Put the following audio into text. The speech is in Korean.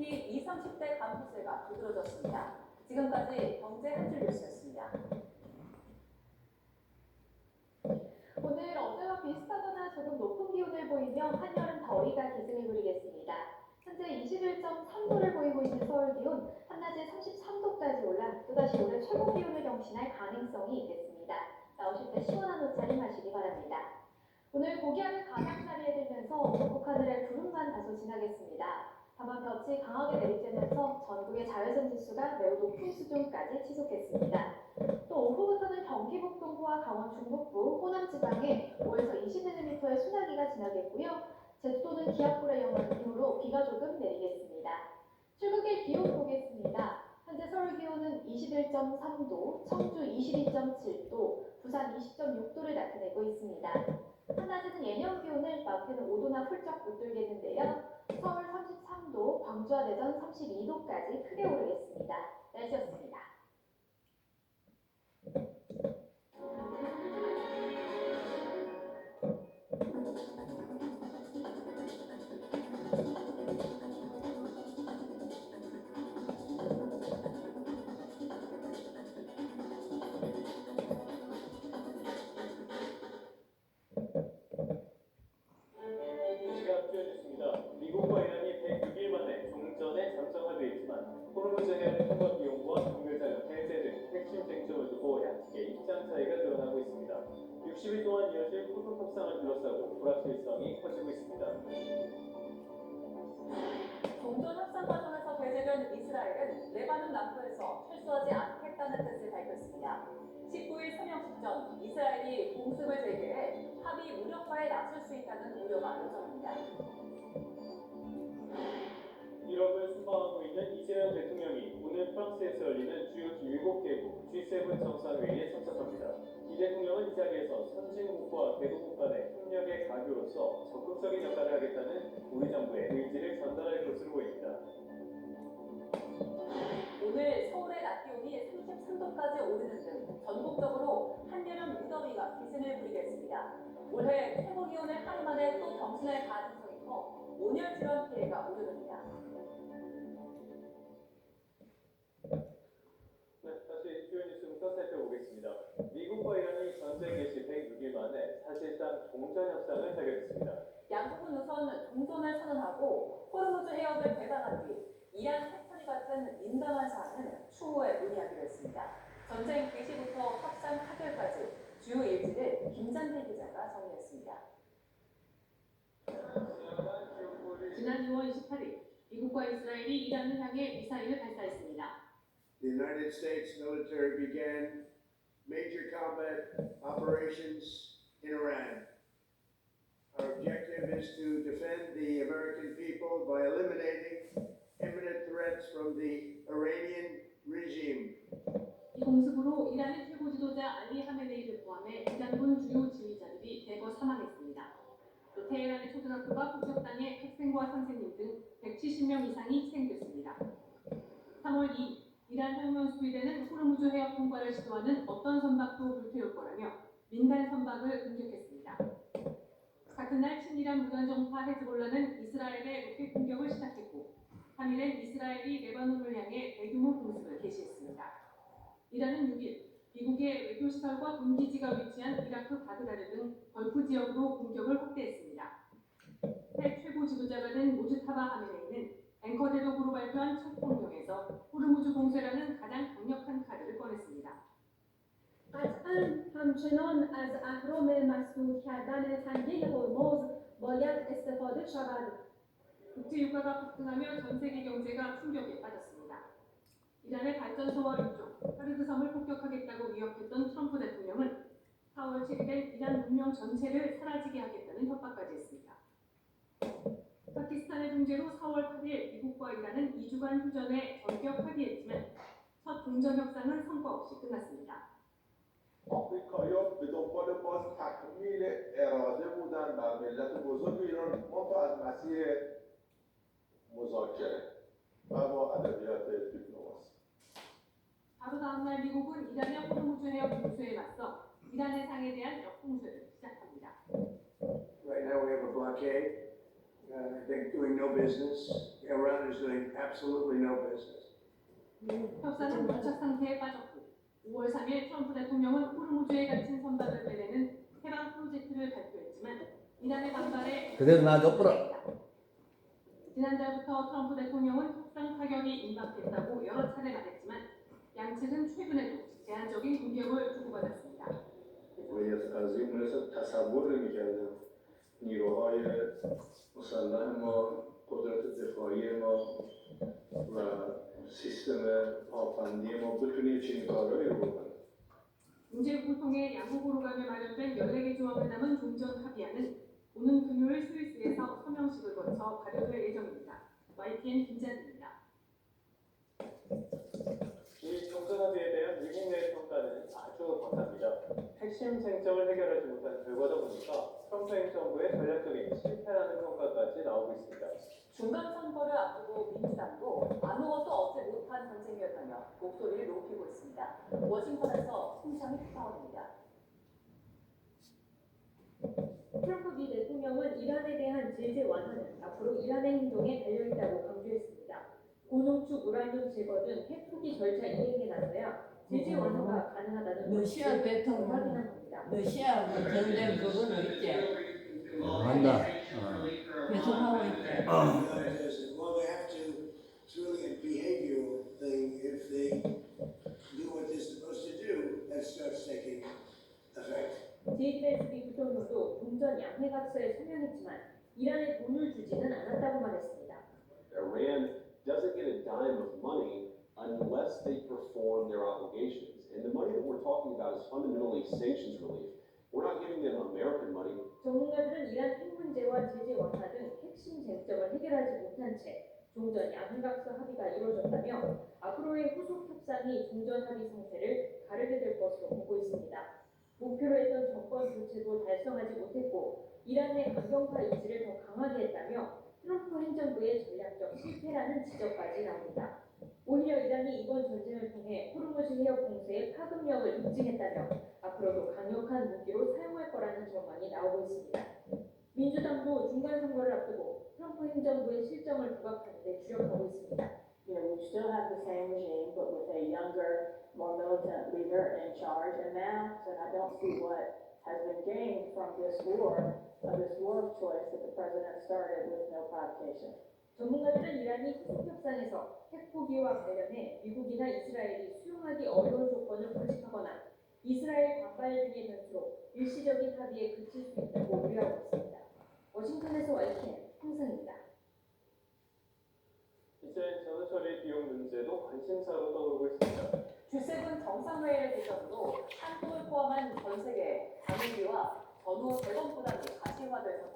특히 20, 30대 감소세가 두드러졌습니다. 지금까지 경제 한 줄 뉴스였습니다. 오늘 어제와 비슷하거나 조금 높은 기온을 보이며 한여름 더위가 기승을 부리겠습니다. 현재 21.3도를 보이고 있는 서울 기온, 한낮에 33도까지 올라 또다시 올해 최고 기온을 경신할 가능성이 있겠습니다. 나오실 때 시원한 옷차림 하시기 바랍니다. 오늘 고기압의 가장자리에 들면서 전국 하늘에 구름만 다소 지나겠습니다. 다만 볕이 강하게 내리쬐면서 전국의 자외선 지수가 매우 높은 수준까지 치솟겠습니다. 또 오후부터는 경기 북동부와 강원 중북부, 호남 지방에 5에서 20mm의 소나기가 지나겠고요. 제주도는 기압불의 영향으로 비가 조금 내리겠습니다. 출근길 기온 보겠습니다. 현재 서울 기온은 21.3도, 청주 22.7도, 부산 20.6도를 나타내고 있습니다. 한낮에는 예년 기온을 많게는 5도나 훌쩍 웃돌겠는데요. 서울 33도, 광주와 대전 32도까지 크게 오르겠습니다. 날씨였습니다. 미국과 이란이 106일 만에 종전에 잠정하려 했지만 호르무즈 해안 통과 비용과 동결 자력 해제 등 핵심 쟁점을 두고 양측의 입장 차이가 드러나고 있습니다. 60일 동안 이어질 호수 협상을 둘러싸고 불확실성이 커지고 있습니다. 종전 협상 과정에서 배제된 이스라엘은 레바논 남부에서 철수하지 않겠다는 뜻을 밝혔습니다. 19일 서명식 전 이스라엘이 공습을 재개해 합의 무력화에 나설 수 있다는 우려가 여전합니다. 유럽을 순방하고 있는 이재명 대통령이 오늘 프랑스에서 열리는 주요 7개국 G7 정상회의에 참석합니다. 이 대통령은 이 자리에서 선진국과 개도국 간의 협력의 가교로서 적극적인 역할을 하겠다는 우리 정부의 의지를 전달할 것으로 보입니다. 오늘 서울의 낮 기온이 33도까지 오르는 등 전국적으로 한여름 무더위가 기승을 부리겠습니다. 올해 최고 기온을 하루 만에 또 경신할 가능성이 커 온열 질환 피해가 우려됩니다. 다시 주요 뉴스부터 살펴보겠습니다. 미국과 이란이 전쟁 개시 106일 만에 사실상 종전 협상을 타결했습니다. 양국은 우선 종전을 선언하고 호르무즈 해역을 배방한 뒤 이란 핵처리 같은 민감한 사안은 추후에 논의하기로 했습니다. 전쟁 개시부터 협상 타결까지 주요 일지를 김잔대 기자가 정리했습니다. 지난 6월 28일 미국과 이스라엘이 이란을 향해 미사일을 발사했습니다. The United States military began major combat operations in Iran. Our objective is to defend the American people by eliminating imminent threats from the Iranian regime. 이 공습으로 이란의 최고 지도자 알리 하메네이를 포함해 이란군 주요 지휘자들이 대거 사망했습니다. 또 테헤란의 초등학교가 폭격당해 학생과 선생님 등 170명 이상이 희생됐습니다. 3월 2일 이란 혁명 수비대는 호르무즈 해역 통과를 시도하는 어떤 선박도 불태울 거라며 민간 선박을 공격했습니다. 같은 날 친이란 무단정파 헤즈볼라는 이스라엘의 로켓 공격을 시작했고 3일엔 이스라엘이 레바논을 향해 대규모 공습을 개시했습니다. 이란은 6일 미국의 외교시설과 군기지가 위치한 이라크 바그다드 등 걸프 지역으로 공격을 확대했습니다. 핵 최고 지도자가 된 모즈타바 하메네이는 앵커 대독으로 발표한 첫 공격에서 호르무즈 공세라는 가장 강력한 카드를 꺼냈습니다. قطعاً همچنان از اهرم مسدود کردن تنگه هرمز باید استفاده شود. 국제 유가가 폭등하며 전 세계 경제가 충격에 빠졌습니다. 이란의 발전소와 유족, 파르드 섬을 폭격하겠다고 위협했던 트럼프 대통령은 4월 7일엔 이란 문명 전체를 사라지게 하겠다는 협박까지 했습니다. 파키스탄의 중재로 4월 8일 미국과 이란은 2주간 휴전에 전격 합의했지만 첫 종전 협상은 성과 없이 끝났습니다. آمریکایی‌ها به دنبال باز تکمیل اراده بودن بر ملت بزرگ ایران منتها از مسیر مذاکره و با ادبیات دیپلماسی. 바로 다음날 미국은 이란의 호르무즈 해역 공수에 맞서 이란 해상에 대한 역공세를 시작합니다. Right now we have a blockade. I think doing no business Iran is doing absolutely no business. 협상은 밀착 상태에 빠졌고 5월 3일 트럼프 대통령은 호르무즈에 갇힌 선박을 빼내는 해방 프로젝트를 발표했지만 이란의 반발에 그대로 놔둬버려. 지난달부터 트럼프 대통령은 협상 타격이 임박했다고 여러 차례 말했지만 양측은 최근에도 제한적인 공격을 주고받았습니다. از این مثل تصور نمی‌کردم نیروهای مسلح ما، قدرت دفاعی ما و سیستم پافندی ما بتونه چنین کارهایی رو بکنه. 문제국을 통해 양국으로 가며 마련된 14개 조항을 담은 종전 합의안은 오는 금요일 스위스에서 서명식을 거쳐 발효될 예정입니다. YTN 김자입니다. 이 종전합의에 대한 미국 내 평가는 아주 강합니다. 핵심 쟁점을 해결하지 못한 결과다 보니까 트럼프 행정부의 전략적인 실패라는 평가까지 나오고 있습니다. 중간 선거를 앞두고 민주당도 아무것도 얻지 못한 전쟁이었다며 목소리를 높이고 있습니다. 워싱턴에서 홍상희 특파원입니다. 트럼프 미 대통령은 이란에 대한 제재 완화는 앞으로 이란의 행동에 달려있다고 강조했습니다. 고농축 우라늄 제거 등 핵 포기 절차 이행에 나서야 제재 완화가 가능하다는 러시아 것을 대통령. 확인한 겁니다. 러시아 뭐 전쟁 그거는 있지. 한다. 계속 하고 있지. Well, they have to, it's really a behavioral thing. If they do what they're supposed to do, that starts taking effect. JFSB 부통령도 종전 양해각서에 서명했지만 이란에 돈을 주지는 않았다고 말했습니다. Iran doesn't get a dime of money unless they perform their obligations. And the money that we're talking about is fundamentally sanctions relief. We're not giving them American money. 전문가들은 이란 핵 문제와 제재 완화 등 핵심 쟁점을 해결하지 못한 채 종전 양해각서 합의가 이루어졌다며 앞으로의 후속 협상이 종전 합의 상태를 가르게 될 것으로 보고 있습니다. 목표로 했던 정권 교체도 달성하지 못했고 이란의 강경파 이지를 더 강하게 했다며 트럼프 행정부의 전략적 실패라는 지적까지 나옵니다. 오히려 이란이 이번 전쟁을 통해 호르무즈 해협 공세의 파급력을 입증했다며 앞으로도 강력한 무기로 사용할 거라는 전망이 나오고 있습니다. 민주당도 중간 선거를 앞두고 트럼프 행정부의 실정을 부각하는 데 주력하고 있습니다. You know, we still have the same regime, but with a younger, more militant leader in charge. And now, so I don't see what has been gained from this war of choice that the president started with no provocation. 전문가들은 이란이 후속 협상에서 핵 포기와 관련해 미국이나 이스라엘이 수용하기 어려운 조건을 고집하거나 이스라엘 반발 등의 변수로 일시적인 합의에 그칠 수 있다고 우려하고 있습니다. 워싱턴에서 YTN 홍승입니다. 이제 전후처리 비용 문제도 관심사로 떠오르고 있습니다. G7 정상회의를 기점으로 한국을 포함한 전 세계 방위비와 전후 재건 부담이 가시화될 것